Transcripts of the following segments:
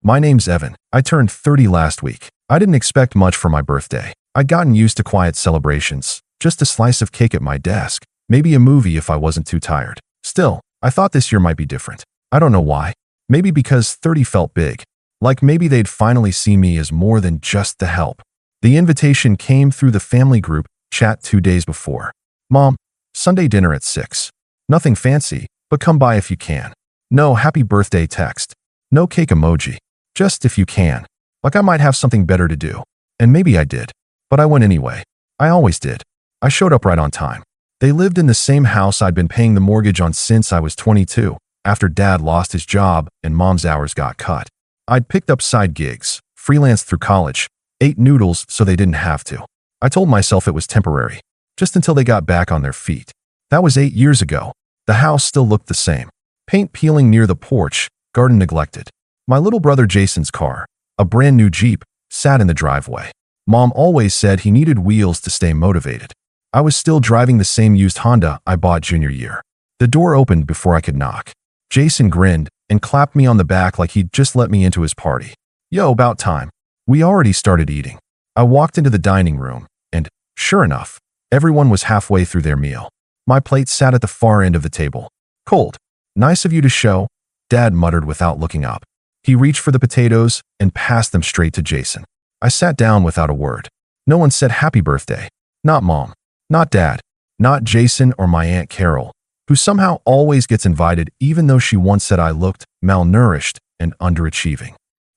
My name's Evan. I turned 30 last week. I didn't expect much for my birthday. I'd gotten used to quiet celebrations, just a slice of cake at my desk, maybe a movie if I wasn't too tired. Still, I thought this year might be different. I don't know why. Maybe because 30 felt big. Like maybe they'd finally see me as more than just the help. The invitation came through the family group chat 2 days before. Mom, Sunday dinner at 6. Nothing fancy, but come by if you can. No happy birthday text. No cake emoji. Just if you can. Like I might have something better to do. And maybe I did. But I went anyway. I always did. I showed up right on time. They lived in the same house I'd been paying the mortgage on since I was 22, after Dad lost his job and Mom's hours got cut. I'd picked up side gigs, freelanced through college, ate noodles so they didn't have to. I told myself it was temporary, just until they got back on their feet. That was 8 years ago. The house still looked the same. Paint peeling near the porch, garden neglected. My little brother Jason's car, a brand new Jeep, sat in the driveway. Mom always said he needed wheels to stay motivated. I was still driving the same used Honda I bought junior year. The door opened before I could knock. Jason grinned and clapped me on the back like he'd just let me into his party. Yo, about time. We already started eating. I walked into the dining room, and, sure enough, everyone was halfway through their meal. My plate sat at the far end of the table. Cold. Nice of you to show, Dad muttered without looking up. He reached for the potatoes and passed them straight to Jason. I sat down without a word. No one said happy birthday. Not Mom. Not Dad. Not Jason or my Aunt Carol, who somehow always gets invited even though she once said I looked malnourished and underachieving.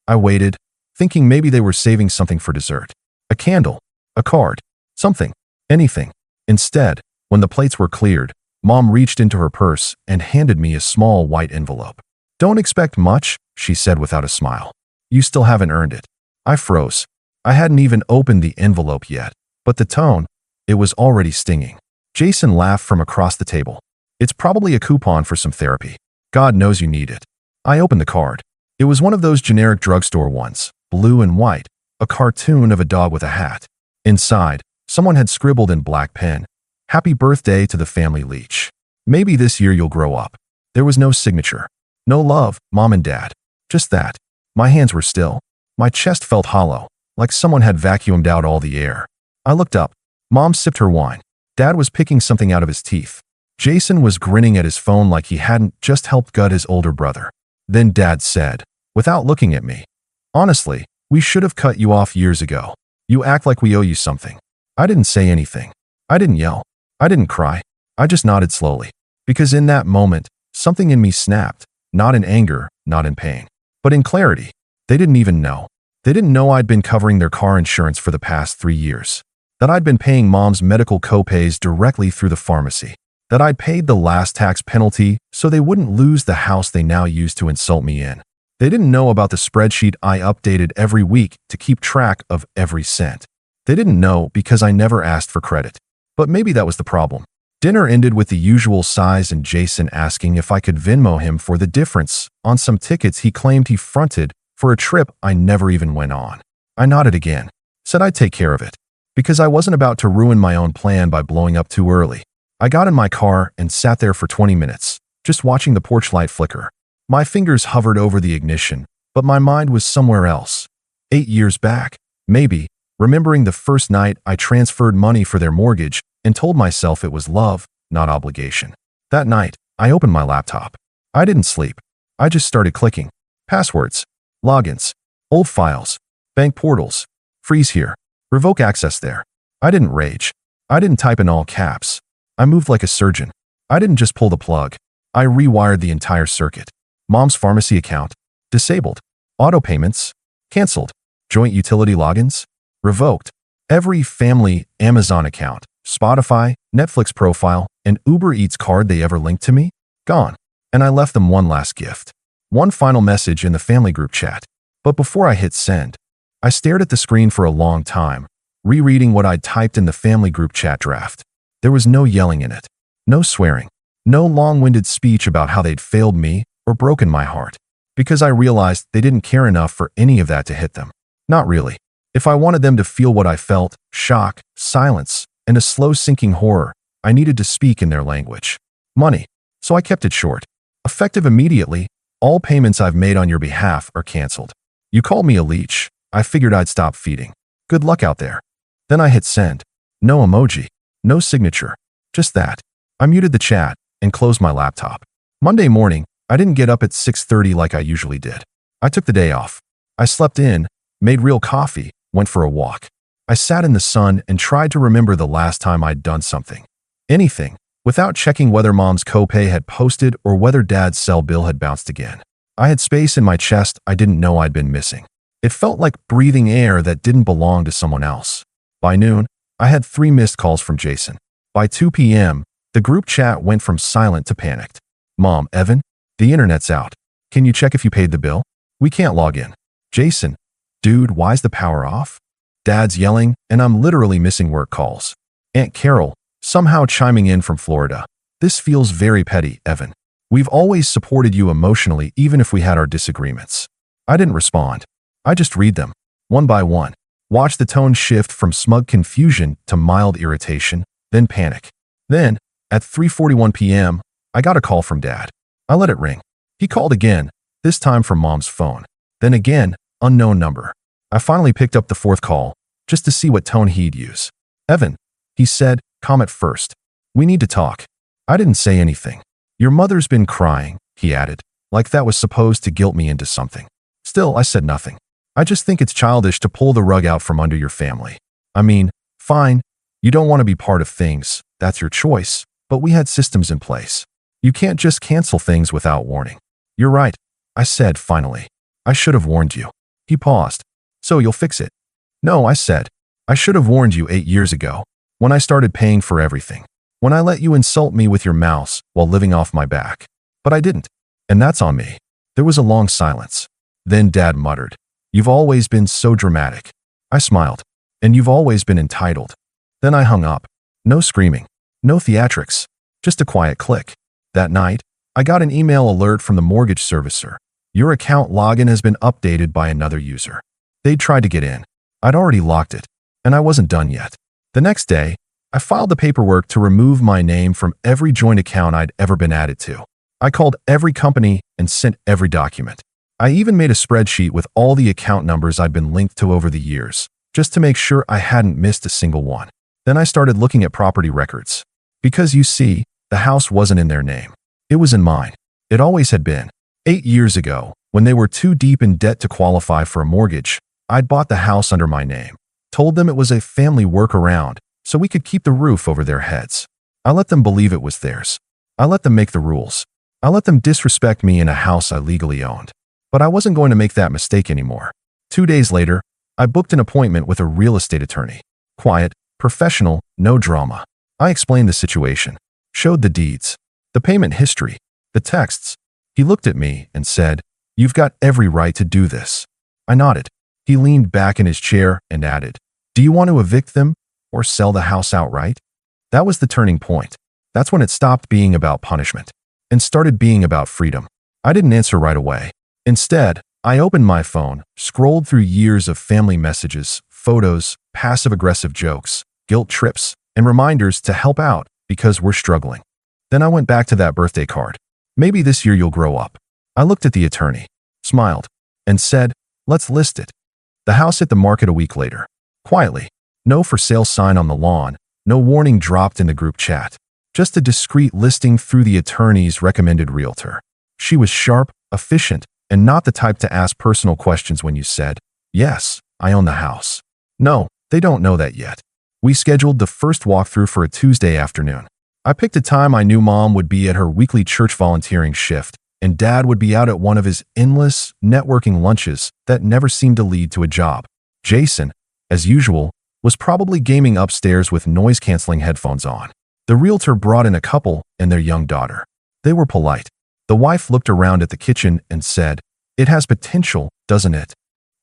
I waited, thinking maybe they were saving something for dessert. A candle, a card, something, anything. Instead, when the plates were cleared, Mom reached into her purse and handed me a small white envelope. Don't expect much, she said without a smile. You still haven't earned it. I froze. I hadn't even opened the envelope yet, but the tone, it was already stinging. Jason laughed from across the table. It's probably a coupon for some therapy. God knows you need it. I opened the card. It was one of those generic drugstore ones, blue and white, a cartoon of a dog with a hat. Inside, someone had scribbled in black pen, "Happy birthday to the family leech. Maybe this year you'll grow up." There was no signature. No love, Mom and Dad. Just that. My hands were still. My chest felt hollow, like someone had vacuumed out all the air. I looked up. Mom sipped her wine. Dad was picking something out of his teeth. Jason was grinning at his phone like he hadn't just helped gut his older brother. Then Dad said, without looking at me, "Honestly, we should have cut you off years ago. You act like we owe you something." I didn't say anything. I didn't yell. I didn't cry. I just nodded slowly. Because in that moment, something in me snapped, not in anger, not in pain, but in clarity. They didn't even know. They didn't know I'd been covering their car insurance for the past 3 years. That I'd been paying Mom's medical co-pays directly through the pharmacy. That I'd paid the last tax penalty so they wouldn't lose the house they now use to insult me in. They didn't know about the spreadsheet I updated every week to keep track of every cent. They didn't know because I never asked for credit. But maybe that was the problem. Dinner ended with the usual sighs and Jason asking if I could Venmo him for the difference on some tickets he claimed he fronted for a trip I never even went on. I nodded again, said I'd take care of it, because I wasn't about to ruin my own plan by blowing up too early. I got in my car and sat there for 20 minutes, just watching the porch light flicker. My fingers hovered over the ignition, but my mind was somewhere else. 8 years back, maybe, remembering the first night I transferred money for their mortgage and told myself it was love, not obligation. That night, I opened my laptop. I didn't sleep. I just started clicking. Passwords, logins, old files, bank portals, freeze here, revoke access there. I didn't rage. I didn't type in all caps. I moved like a surgeon. I didn't just pull the plug. I rewired the entire circuit. Mom's pharmacy account, disabled. Auto payments, canceled. Joint utility logins, revoked. Every family Amazon account, Spotify, Netflix profile, and Uber Eats card they ever linked to me, gone. And I left them one last gift. One final message in the family group chat. But before I hit send, I stared at the screen for a long time, rereading what I'd typed in the family group chat draft. There was no yelling in it, no swearing, no long-winded speech about how they'd failed me or broken my heart, because I realized they didn't care enough for any of that to hit them. Not really. If I wanted them to feel what I felt, shock, silence, and a slow sinking horror, I needed to speak in their language. Money. So I kept it short. Effective immediately, all payments I've made on your behalf are canceled. You called me a leech. I figured I'd stop feeding. Good luck out there. Then I hit send. No emoji. No signature. Just that. I muted the chat and closed my laptop. Monday morning, I didn't get up at 6:30 like I usually did. I took the day off. I slept in, made real coffee, went for a walk. I sat in the sun and tried to remember the last time I'd done something. Anything, without checking whether mom's copay had posted or whether dad's cell bill had bounced again. I had space in my chest I didn't know I'd been missing. It felt like breathing air that didn't belong to someone else. By noon, I had 3 missed calls from Jason. By 2 p.m., the group chat went from silent to panicked. Mom, Evan, the internet's out. Can you check if you paid the bill? We can't log in. Jason, dude, why's the power off? Dad's yelling, and I'm literally missing work calls. Aunt Carol, somehow chiming in from Florida. This feels very petty, Evan. We've always supported you emotionally even if we had our disagreements. I didn't respond. I just read them, one by one. Watch the tone shift from smug confusion to mild irritation, then panic. Then, at 3:41 p.m., I got a call from Dad. I let it ring. He called again, this time from Mom's phone. Then again, unknown number. I finally picked up the 4th call, just to see what tone he'd use. Evan, he said, calm at first. We need to talk. I didn't say anything. Your mother's been crying, he added, like that was supposed to guilt me into something. Still, I said nothing. I just think it's childish to pull the rug out from under your family. I mean, fine, you don't want to be part of things, that's your choice, but we had systems in place. You can't just cancel things without warning. You're right, I said finally. I should have warned you. He paused. So you'll fix it? No, I said. I should have warned you 8 years ago, when I started paying for everything. When I let you insult me with your mouse while living off my back. But I didn't. And that's on me. There was a long silence. Then Dad muttered, you've always been so dramatic. I smiled. And you've always been entitled. Then I hung up. No screaming. No theatrics. Just a quiet click. That night, I got an email alert from the mortgage servicer. Your account login has been updated by another user. They'd tried to get in. I'd already locked it. And I wasn't done yet. The next day, I filed the paperwork to remove my name from every joint account I'd ever been added to. I called every company and sent every document. I even made a spreadsheet with all the account numbers I'd been linked to over the years, just to make sure I hadn't missed a single one. Then I started looking at property records. Because you see, the house wasn't in their name. It was in mine. It always had been. 8 years ago, when they were too deep in debt to qualify for a mortgage, I'd bought the house under my name, told them it was a family workaround, so we could keep the roof over their heads. I let them believe it was theirs. I let them make the rules. I let them disrespect me in a house I legally owned. But I wasn't going to make that mistake anymore. 2 days later, I booked an appointment with a real estate attorney. Quiet, professional, no drama. I explained the situation, showed the deeds, the payment history, the texts. He looked at me and said, you've got every right to do this. I nodded. He leaned back in his chair and added, do you want to evict them or sell the house outright? That was the turning point. That's when it stopped being about punishment and started being about freedom. I didn't answer right away. Instead, I opened my phone, scrolled through years of family messages, photos, passive-aggressive jokes, guilt trips, and reminders to help out because we're struggling. Then I went back to that birthday card. Maybe this year you'll grow up. I looked at the attorney, smiled, and said, let's list it. The house hit the market a week later. Quietly. No for sale sign on the lawn, no warning dropped in the group chat. Just a discreet listing through the attorney's recommended realtor. She was sharp, efficient, and not the type to ask personal questions when you said, yes, I own the house. No, they don't know that yet. We scheduled the first walkthrough for a Tuesday afternoon. I picked a time I knew Mom would be at her weekly church volunteering shift, and Dad would be out at one of his endless, networking lunches that never seemed to lead to a job. Jason, as usual, was probably gaming upstairs with noise-canceling headphones on. The realtor brought in a couple and their young daughter. They were polite. The wife looked around at the kitchen and said, it has potential, doesn't it?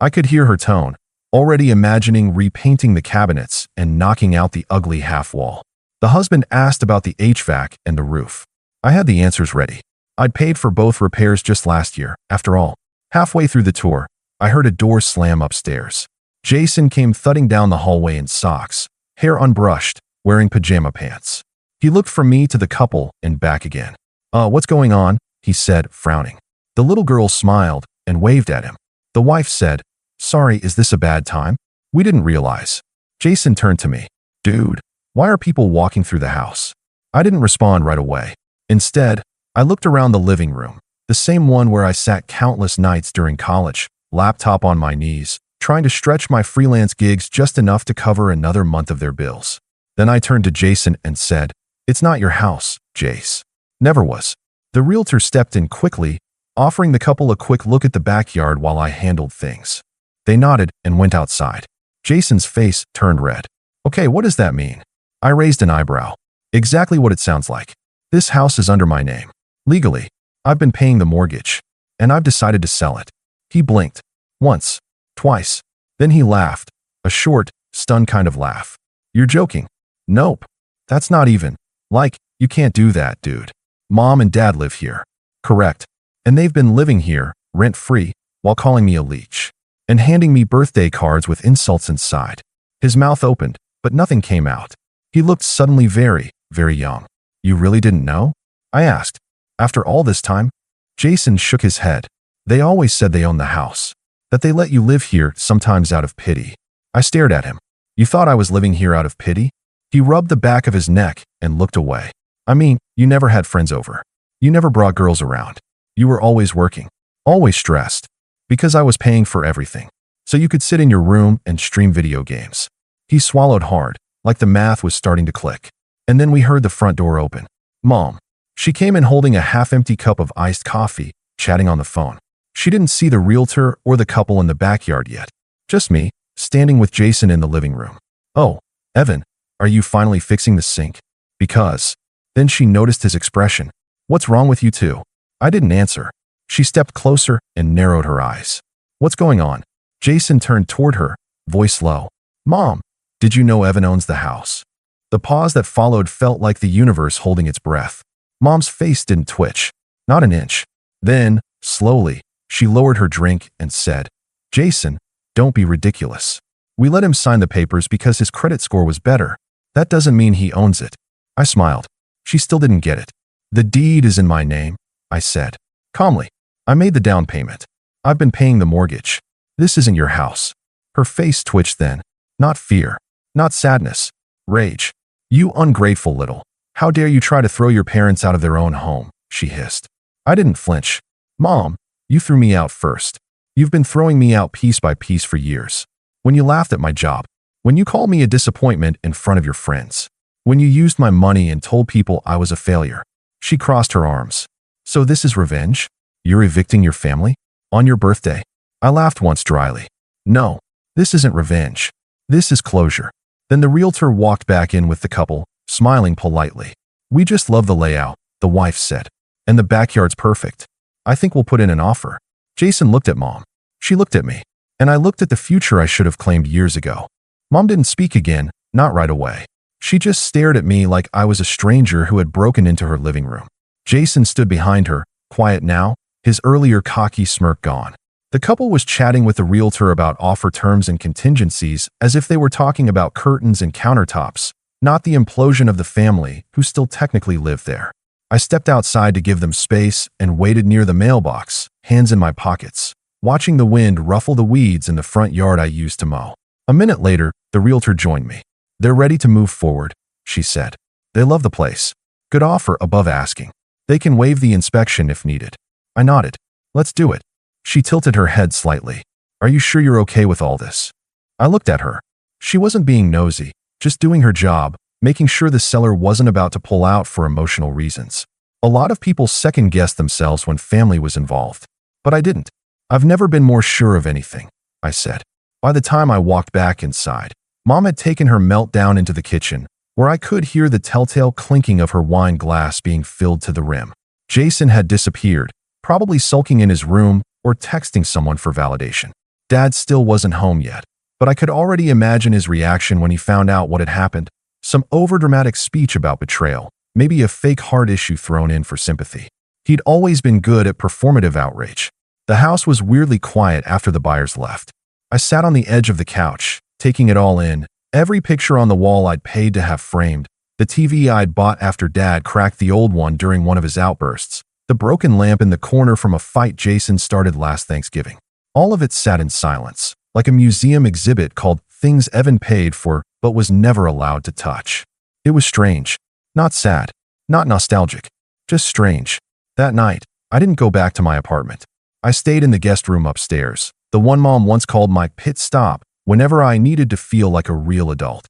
I could hear her tone, already imagining repainting the cabinets and knocking out the ugly half-wall. The husband asked about the HVAC and the roof. I had the answers ready. I'd paid for both repairs just last year, after all. Halfway through the tour, I heard a door slam upstairs. Jason came thudding down the hallway in socks, hair unbrushed, wearing pajama pants. He looked from me to the couple and back again. What's going on? He said, frowning. The little girl smiled and waved at him. The wife said, "Sorry, is this a bad time? We didn't realize." Jason turned to me. "Dude, why are people walking through the house?" I didn't respond right away. Instead, I looked around the living room, the same one where I sat countless nights during college, laptop on my knees, trying to stretch my freelance gigs just enough to cover another month of their bills. Then I turned to Jason and said, "It's not your house, Jace." "Never was." The realtor stepped in quickly, offering the couple a quick look at the backyard while I handled things. They nodded and went outside. Jason's face turned red. "Okay, what does that mean?" I raised an eyebrow. "Exactly what it sounds like. This house is under my name. Legally, I've been paying the mortgage, and I've decided to sell it." He blinked. Once. Twice. Then he laughed. A short, stunned kind of laugh. "You're joking." "Nope. That's not even. Like, you can't do that, dude. Mom and Dad live here." "Correct. And they've been living here, rent-free, while calling me a leech. And handing me birthday cards with insults inside." His mouth opened, but nothing came out. He looked suddenly very, very young. "You really didn't know?" I asked. "After all this time?" Jason shook his head. "They always said they own the house. That they let you live here, sometimes out of pity." I stared at him. "You thought I was living here out of pity?" He rubbed the back of his neck and looked away. "I mean, you never had friends over. You never brought girls around. You were always working. Always stressed. Because I was paying for everything. So you could sit in your room and stream video games." He swallowed hard, like the math was starting to click. And then we heard the front door open. Mom. She came in holding a half-empty cup of iced coffee, chatting on the phone. She didn't see the realtor or the couple in the backyard yet. Just me, standing with Jason in the living room. "Oh, Evan, are you finally fixing the sink?" "Because." Then she noticed his expression. "What's wrong with you two?" I didn't answer. She stepped closer and narrowed her eyes. "What's going on?" Jason turned toward her, voice low. "Mom, did you know Evan owns the house?" The pause that followed felt like the universe holding its breath. Mom's face didn't twitch. Not an inch. Then, slowly, she lowered her drink and said, "Jason, don't be ridiculous. We let him sign the papers because his credit score was better. That doesn't mean he owns it." I smiled. She still didn't get it. "The deed is in my name," I said. Calmly. "I made the down payment. I've been paying the mortgage. This isn't your house." Her face twitched then. Not fear. Not sadness. Rage. "You ungrateful little. How dare you try to throw your parents out of their own home," she hissed. I didn't flinch. "Mom, you threw me out first. You've been throwing me out piece by piece for years. When you laughed at my job. When you called me a disappointment in front of your friends. When you used my money and told people I was a failure." She crossed her arms. "So this is revenge? You're evicting your family? On your birthday?" I laughed once dryly. "No, this isn't revenge. This is closure." Then the realtor walked back in with the couple, smiling politely. "We just love the layout," the wife said. "And the backyard's perfect. I think we'll put in an offer." Jason looked at Mom. She looked at me. And I looked at the future I should have claimed years ago. Mom didn't speak again, not right away. She just stared at me like I was a stranger who had broken into her living room. Jason stood behind her, quiet now, his earlier cocky smirk gone. The couple was chatting with the realtor about offer terms and contingencies as if they were talking about curtains and countertops, not the implosion of the family who still technically lived there. I stepped outside to give them space and waited near the mailbox, hands in my pockets, watching the wind ruffle the weeds in the front yard I used to mow. A minute later, the realtor joined me. "They're ready to move forward," she said. "They love the place. Good offer above asking. They can waive the inspection if needed." I nodded. "Let's do it." She tilted her head slightly. "Are you sure you're okay with all this?" I looked at her. She wasn't being nosy, just doing her job, making sure the seller wasn't about to pull out for emotional reasons. A lot of people second-guessed themselves when family was involved. But I didn't. "I've never been more sure of anything," I said. By the time I walked back inside, Mom had taken her meltdown into the kitchen, where I could hear the telltale clinking of her wine glass being filled to the rim. Jason had disappeared, probably sulking in his room or texting someone for validation. Dad still wasn't home yet, but I could already imagine his reaction when he found out what had happened. Some overdramatic speech about betrayal, maybe a fake heart issue thrown in for sympathy. He'd always been good at performative outrage. The house was weirdly quiet after the buyers left. I sat on the edge of the couch, taking it all in. Every picture on the wall I'd paid to have framed, the TV I'd bought after Dad cracked the old one during one of his outbursts, the broken lamp in the corner from a fight Jason started last Thanksgiving. All of it sat in silence, like a museum exhibit called Things Evan Paid For but was never allowed to touch. It was strange. Not sad. Not nostalgic. Just strange. That night, I didn't go back to my apartment. I stayed in the guest room upstairs, the one Mom once called my pit stop whenever I needed to feel like a real adult.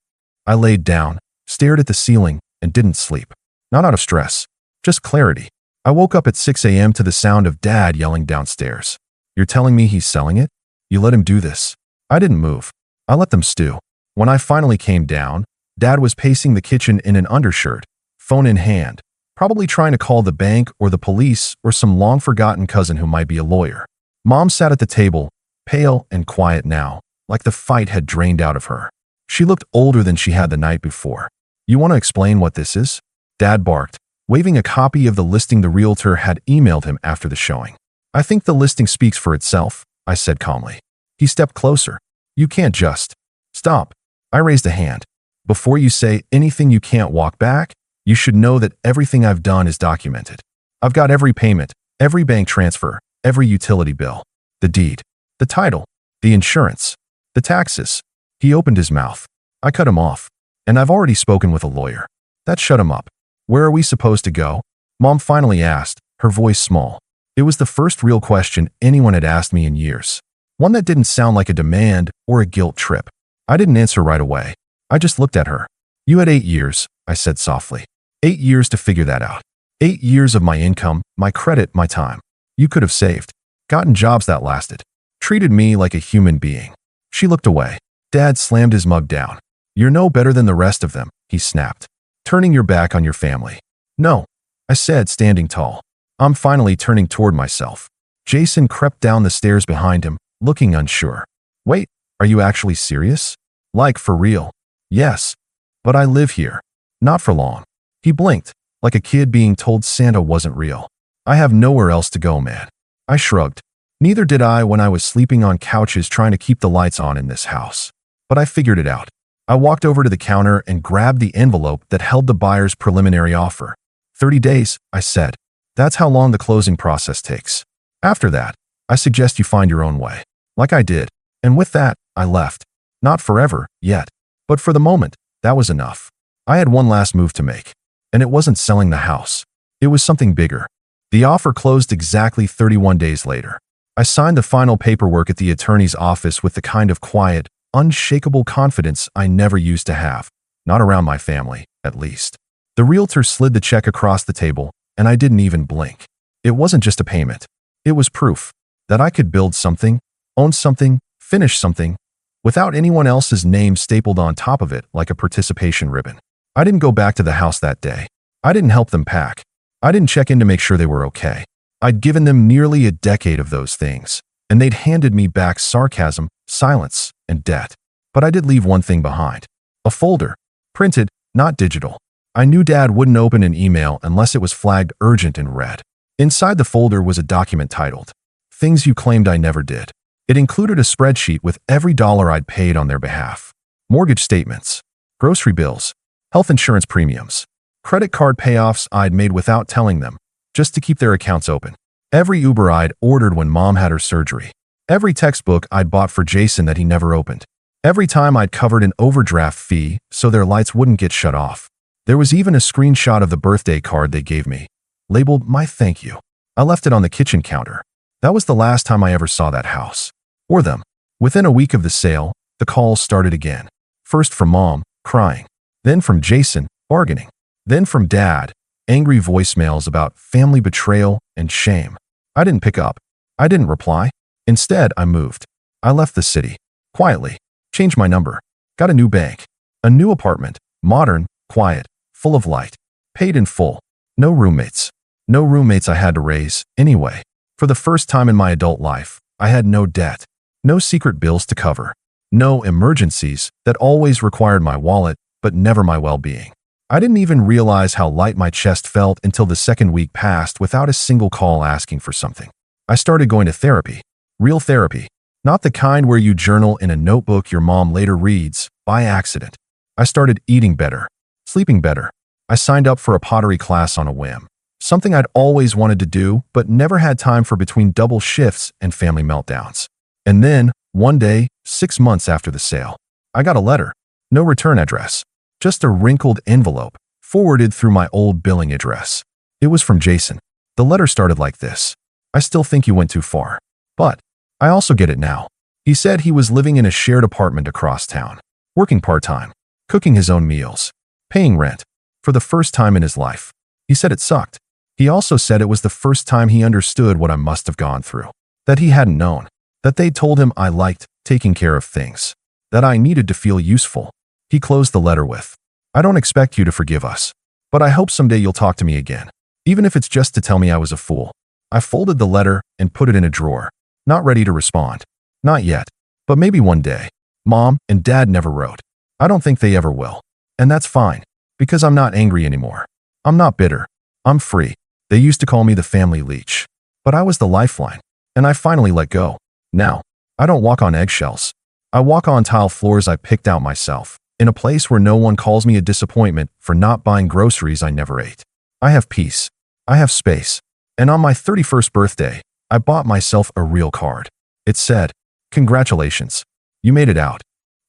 I laid down, stared at the ceiling, and didn't sleep. Not out of stress, just clarity. I woke up at 6 a.m. to the sound of Dad yelling downstairs. "You're telling me he's selling it? You let him do this?" I didn't move. I let them stew. When I finally came down, Dad was pacing the kitchen in an undershirt, phone in hand, probably trying to call the bank or the police or some long-forgotten cousin who might be a lawyer. Mom sat at the table, pale and quiet now, like the fight had drained out of her. She looked older than she had the night before. "You want to explain what this is?" Dad barked, waving a copy of the listing the realtor had emailed him after the showing. "I think the listing speaks for itself," I said calmly. He stepped closer. "You can't just..." "Stop." I raised a hand. "Before you say anything you can't walk back, you should know that everything I've done is documented. I've got every payment, every bank transfer, every utility bill, the deed, the title, the insurance, the taxes." He opened his mouth. I cut him off. "And I've already spoken with a lawyer." That shut him up. "Where are we supposed to go?" Mom finally asked, her voice small. It was the first real question anyone had asked me in years. One that didn't sound like a demand or a guilt trip. I didn't answer right away. I just looked at her. "You had 8 years," I said softly. 8 years to figure that out. 8 years of my income, my credit, my time. You could have saved. Gotten jobs that lasted. Treated me like a human being. She looked away. Dad slammed his mug down. "You're no better than the rest of them," he snapped. "Turning your back on your family." "No," I said, standing tall. I'm finally turning toward myself. Jason crept down the stairs behind him, looking unsure. "Wait, are you actually serious? Like, for real?" "Yes. But I live here. Not for long." He blinked, like a kid being told Santa wasn't real. "I have nowhere else to go, man." I shrugged. Neither did I when I was sleeping on couches trying to keep the lights on in this house. But I figured it out. I walked over to the counter and grabbed the envelope that held the buyer's preliminary offer. 30 days, I said. That's how long the closing process takes. After that, I suggest you find your own way. Like I did. And with that, I left. Not forever, yet. But for the moment, that was enough. I had one last move to make. And it wasn't selling the house. It was something bigger. The offer closed exactly 31 days later. I signed the final paperwork at the attorney's office with the kind of quiet, unshakable confidence I never used to have. Not around my family, at least. The realtor slid the check across the table, and I didn't even blink. It wasn't just a payment. It was proof that I could build something, own something, finish something, without anyone else's name stapled on top of it like a participation ribbon. I didn't go back to the house that day. I didn't help them pack. I didn't check in to make sure they were okay. I'd given them nearly a decade of those things, and they'd handed me back sarcasm, silence, and debt. But I did leave one thing behind. A folder. Printed, not digital. I knew Dad wouldn't open an email unless it was flagged urgent in red. Inside the folder was a document titled, Things You Claimed I Never Did. It included a spreadsheet with every dollar I'd paid on their behalf. Mortgage statements, grocery bills, health insurance premiums, credit card payoffs I'd made without telling them, just to keep their accounts open. Every Uber I'd ordered when Mom had her surgery. Every textbook I'd bought for Jason that he never opened. Every time I'd covered an overdraft fee so their lights wouldn't get shut off. There was even a screenshot of the birthday card they gave me, labeled My Thank You. I left it on the kitchen counter. That was the last time I ever saw that house. Or them. Within a week of the sale, the calls started again. First from Mom, crying. Then from Jason, bargaining. Then from Dad, angry voicemails about family betrayal and shame. I didn't pick up. I didn't reply. Instead, I moved. I left the city. Quietly. Changed my number. Got a new bank. A new apartment. Modern, quiet, full of light. Paid in full. No roommates. No roommates I had to raise, anyway. For the first time in my adult life, I had no debt. No secret bills to cover. No emergencies that always required my wallet, but never my well-being. I didn't even realize how light my chest felt until the second week passed without a single call asking for something. I started going to therapy. Real therapy. Not the kind where you journal in a notebook your mom later reads, by accident. I started eating better. Sleeping better. I signed up for a pottery class on a whim. Something I'd always wanted to do, but never had time for between double shifts and family meltdowns. And then, one day, 6 months after the sale, I got a letter. No return address. Just a wrinkled envelope, forwarded through my old billing address. It was from Jason. The letter started like this. I still think you went too far. But I also get it now. He said he was living in a shared apartment across town, working part-time, cooking his own meals, paying rent, for the first time in his life. He said it sucked. He also said it was the first time he understood what I must have gone through, that he hadn't known, that they told him I liked taking care of things, that I needed to feel useful. He closed the letter with, I don't expect you to forgive us, but I hope someday you'll talk to me again, even if it's just to tell me I was a fool. I folded the letter and put it in a drawer, not ready to respond. Not yet, but maybe one day. Mom and Dad never wrote. I don't think they ever will. And that's fine, because I'm not angry anymore. I'm not bitter. I'm free. They used to call me the family leech, but I was the lifeline, and I finally let go. Now, I don't walk on eggshells. I walk on tile floors I picked out myself, in a place where no one calls me a disappointment for not buying groceries I never ate. I have peace. I have space. And on my 31st birthday, I bought myself a real card. It said, "Congratulations. You made it out."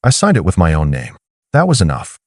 I signed it with my own name. That was enough.